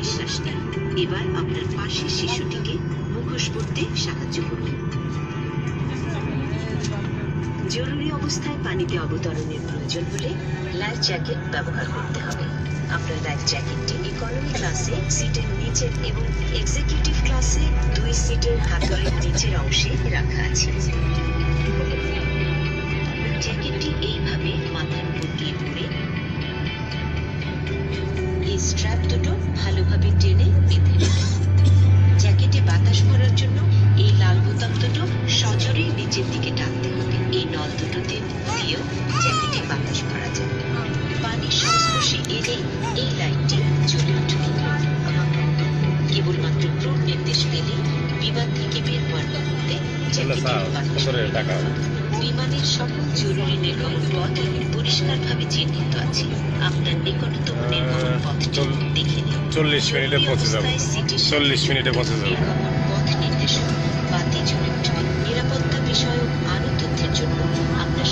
নিঃশ্বাস নিন। এবার আপনার পাশের শিশুটিকে মুখোশ পরতে সাহায্য করুন। জরুরি অবস্থায় পানিতে অবতরণের প্রয়োজন হলে লাইফ জ্যাকেট ব্যবহার করতে হবে। আপনার লাইফ জ্যাকেটটি ইকোনমি ক্লাসে সিটের নিচের এবং এক্সিকিউটিভ ক্লাসে 2 সিটের হাতলের নিচের অংশে রাখা আছে। জ্যাকেটটি এইভাবে মাথার উপর দিয়ে পরে এই স্ট্র্যাপ দুটো ভালোভাবে টেনে বেঁধে নেবেন। জ্যাকেটে বাতাস ভরার জন্য এই লাল বোতাম দুটো সজোরে নিচের দিকে টানতে হবে। এই নল দুটোতে দিয়েও জ্যাকেটে বাতাস ভরা যাবে। পানির সংস্পর্শে এলেই এই লাইটটি জ্বলে উঠবে। কেবলমাত্র ক্রুর নির্দেশ পেলেই বিমান থেকে বের হওয়ার মুহূর্তে জ্যাকেটের বাতাস ভরা। বিমানের সকল জরুরি নির্গমন পথ পরিষ্কারভাবে চিহ্নিত আছে। আপনার নিকটতম নির্গমন পথটি দেখে নিন। 40 মিনিটে পৌঁছে যাবো। 40 মিনিটে পৌঁছে যাবো।